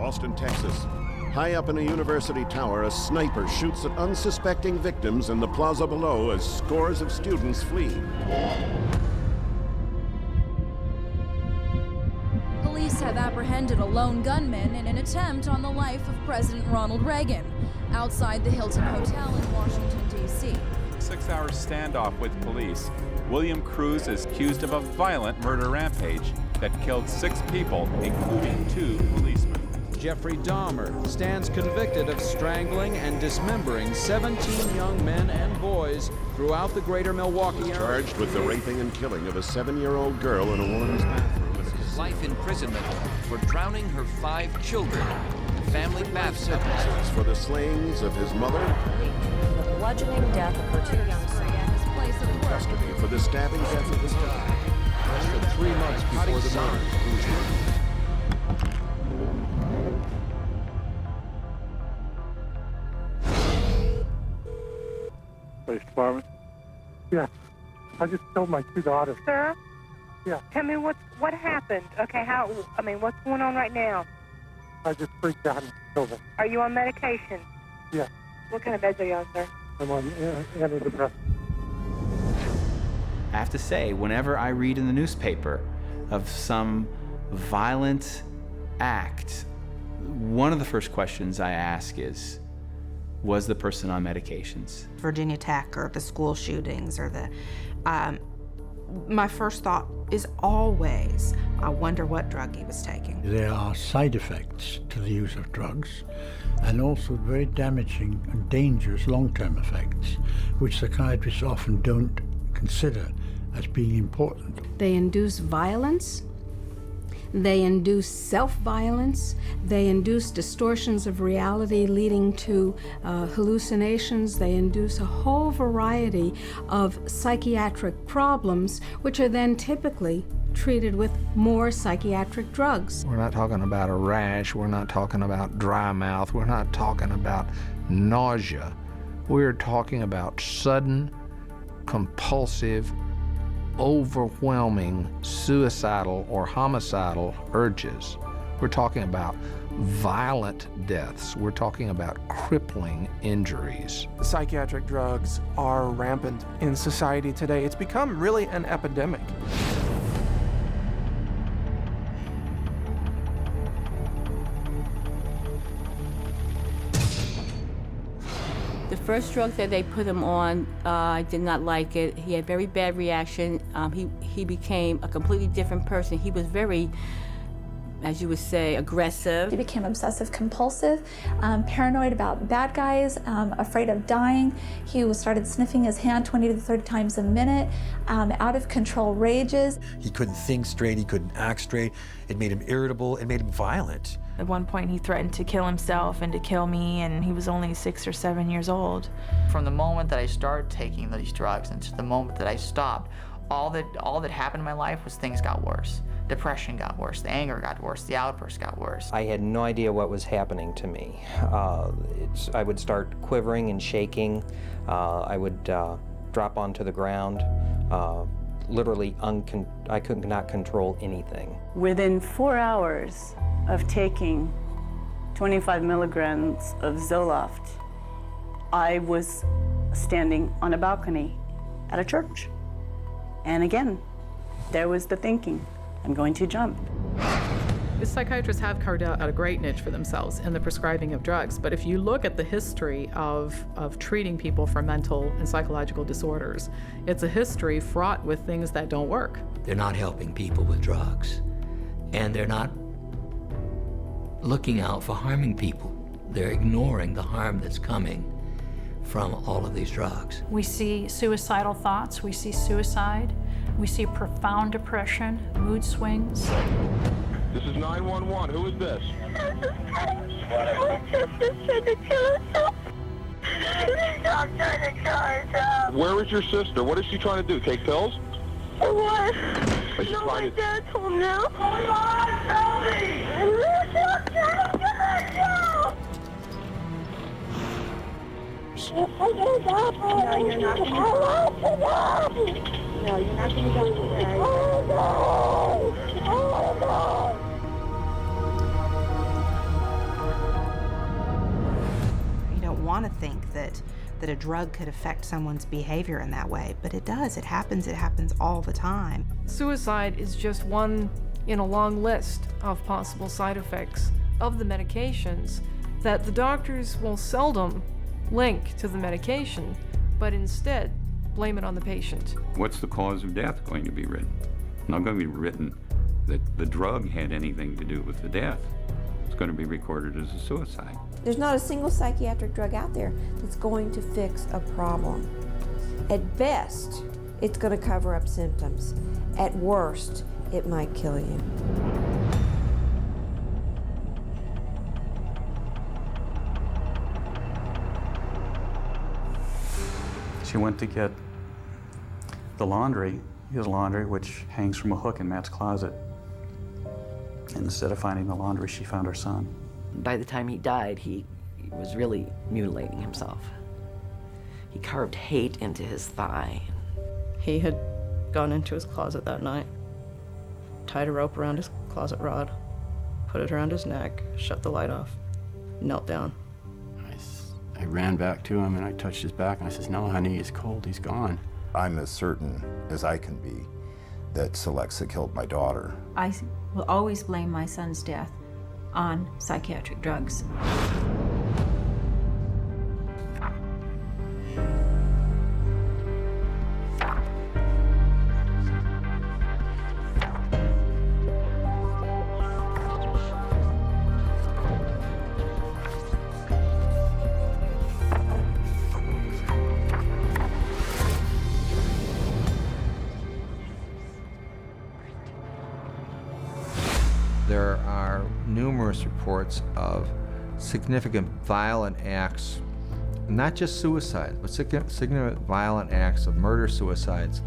Austin, Texas. High up in a university tower, a sniper shoots at unsuspecting victims in the plaza below as scores of students flee. Police have apprehended a lone gunman in an attempt on the life of President Ronald Reagan outside the Hilton Hotel in Washington, D.C. 6-hour standoff with police. William Cruz is accused of a violent murder rampage that killed 6 people, including 2 policemen. Jeffrey Dahmer stands convicted of strangling and dismembering 17 young men and boys throughout the greater Milwaukee area. Charged with the raping and killing of a 7-year-old girl in a woman's bathroom. Life imprisonment for drowning her 5 children. Family bath sentences for the slayings of his mother. The bludgeoning death of her 2 young sons. At his place of work. Custody for the stabbing death of his daughter. Less than 3 months before the murder. Police department? Yeah. I just killed my 2 daughters. Sir? Yeah. Tell me what happened. Okay, what's going on right now? I just freaked out and killed them. Are you on medication? Yeah. What kind of meds are you on, sir? I'm on antidepressants. I have to say, whenever I read in the newspaper of some violent act, one of the first questions I ask is, was the person on medications? Virginia Tech or the school shootings or the, my first thought is always, I wonder what drug he was taking. There are side effects to the use of drugs and also very damaging and dangerous long-term effects, which psychiatrists often don't consider as being important. They induce violence. They induce self-violence. They induce distortions of reality leading to hallucinations. They induce a whole variety of psychiatric problems, which are then typically treated with more psychiatric drugs. We're not talking about a rash. We're not talking about dry mouth. We're not talking about nausea. We're talking about sudden, compulsive, overwhelming suicidal or homicidal urges. We're talking about violent deaths. We're talking about crippling injuries. Psychiatric drugs are rampant in society today. It's become really an epidemic. The first drug that they put him on, I did not like it. He had very bad reaction. He became a completely different person. He was very, as you would say, aggressive. He became obsessive compulsive, paranoid about bad guys, afraid of dying. He started sniffing his hand 20 to 30 times a minute, out of control rages. He couldn't think straight, he couldn't act straight. It made him irritable, it made him violent. At one point, he threatened to kill himself and to kill me, and he was only 6 or 7 years old. From the moment that I started taking these drugs and to the moment that I stopped, all that happened in my life was things got worse. Depression got worse, the anger got worse, the outbursts got worse. I had no idea what was happening to me. I would start quivering and shaking. I would drop onto the ground. Literally, I could not control anything. Within 4 hours of taking 25 milligrams of Zoloft, I was standing on a balcony at a church. And again, there was the thinking, I'm going to jump. The psychiatrists have carved out a great niche for themselves in the prescribing of drugs, but if you look at the history of treating people for mental and psychological disorders, it's a history fraught with things that don't work. They're not helping people with drugs, and they're not looking out for harming people. They're ignoring the harm that's coming from all of these drugs. We see suicidal thoughts, we see suicide, we see profound depression, mood swings. This is 911. Who is this? My sister's trying to kill herself. Stop trying to kill herself. Where is your sister? What is she trying to do? Take pills? What? No, my dad told me. Come on, tell me. Stop trying to kill herself. No, you're not going to die. No, you're not going to die. Oh, no. Oh, no. that a drug could affect someone's behavior in that way, but it does. It happens all the time. Suicide is just one in a long list of possible side effects of the medications that the doctors will seldom link to the medication, but instead blame it on the patient. What's the cause of death going to be written? Not going to be written that the drug had anything to do with the death. It's going to be recorded as a suicide. There's not a single psychiatric drug out there that's going to fix a problem. At best, it's going to cover up symptoms. At worst, it might kill you. She went to get the laundry, his laundry, which hangs from a hook in Matt's closet. And instead of finding the laundry, she found her son. By the time he died, he was really mutilating himself. He carved hate into his thigh. He had gone into his closet that night, tied a rope around his closet rod, put it around his neck, shut the light off, knelt down. I ran back to him and I touched his back and I says, "No, honey, he's cold, he's gone." I'm as certain as I can be that Celexa killed my daughter. I will always blame my son's death on psychiatric drugs. There are numerous reports of significant violent acts, not just suicide, but significant violent acts of murder-suicides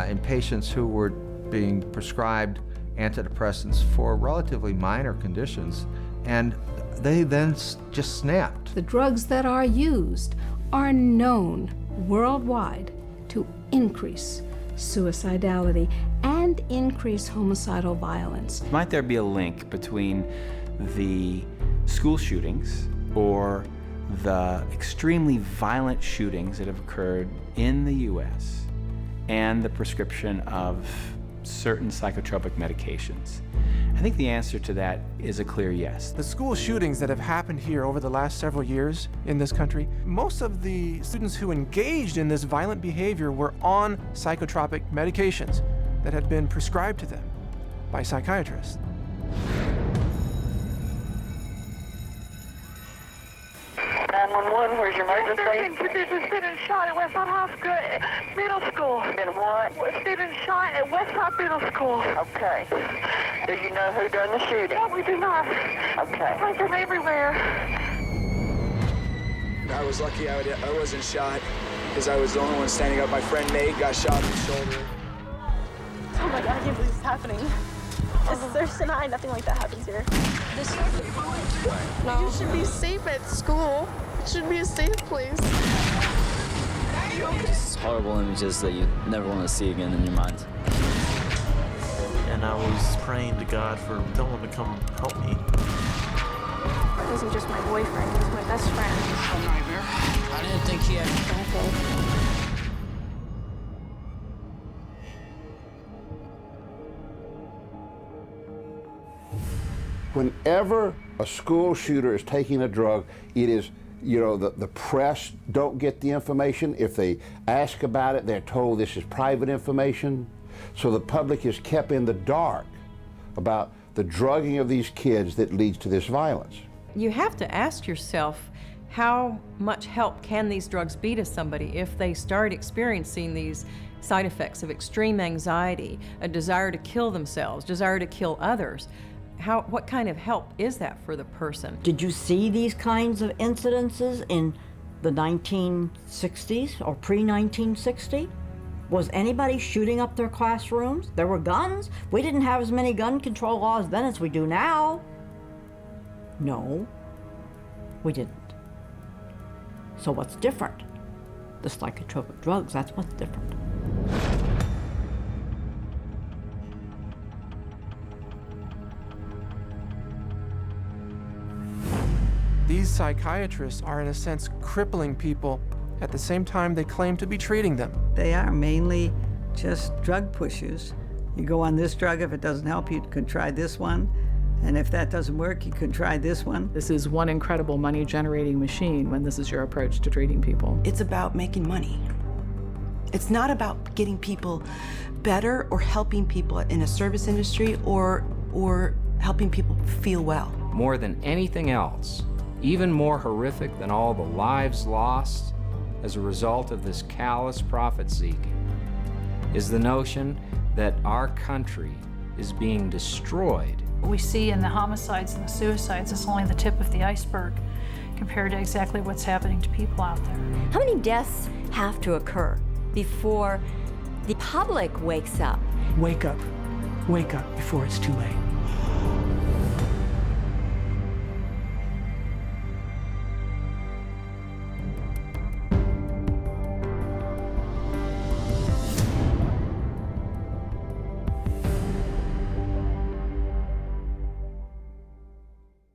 in patients who were being prescribed antidepressants for relatively minor conditions, and they then just snapped. The drugs that are used are known worldwide to increase suicidality and increase homicidal violence. Might there be a link between the school shootings or the extremely violent shootings that have occurred in the U.S. and the prescription of certain psychotropic medications? I think the answer to that is a clear yes. The school shootings that have happened here over the last several years in this country, most of the students who engaged in this violent behavior were on psychotropic medications that had been prescribed to them by psychiatrists. 911, where's your emergency? Student shot at Westside High School, Middle School. Been what? Student shot at Westside Middle School. Okay. Do you know who done the shooting? No, we do not. Okay. Like them everywhere. I was lucky I wasn't shot because I was the only one standing up. My friend Nate got shot in the shoulder. Oh my God, I can't believe this is happening. There's tonight, nothing like that happens here. No. You should be safe at school. It should be a safe place. Just horrible images that you never want to see again in your mind. And I was praying to God for someone to come help me. It wasn't just my boyfriend, he was my best friend. A nightmare. I didn't think he had... Whenever a school shooter is taking a drug, it is, you know, the press don't get the information. If they ask about it, they're told this is private information. So the public is kept in the dark about the drugging of these kids that leads to this violence. You have to ask yourself, how much help can these drugs be to somebody if they start experiencing these side effects of extreme anxiety, a desire to kill themselves, desire to kill others? What kind of help is that for the person? Did you see these kinds of incidences in the 1960s or pre-1960? Was anybody shooting up their classrooms? There were guns. We didn't have as many gun control laws then as we do now. No, we didn't. So what's different? The psychotropic drugs, that's what's different. These psychiatrists are, in a sense, crippling people at the same time they claim to be treating them. They are mainly just drug pushers. You go on this drug, if it doesn't help you can try this one, and if that doesn't work, you can try this one. This is one incredible money-generating machine when this is your approach to treating people. It's about making money. It's not about getting people better or helping people in a service industry or helping people feel well. More than anything else, even more horrific than all the lives lost as a result of this callous profit-seeking, is the notion that our country is being destroyed. What we see in the homicides and the suicides is only the tip of the iceberg compared to exactly what's happening to people out there. How many deaths have to occur before the public wakes up? Wake up. Wake up before it's too late.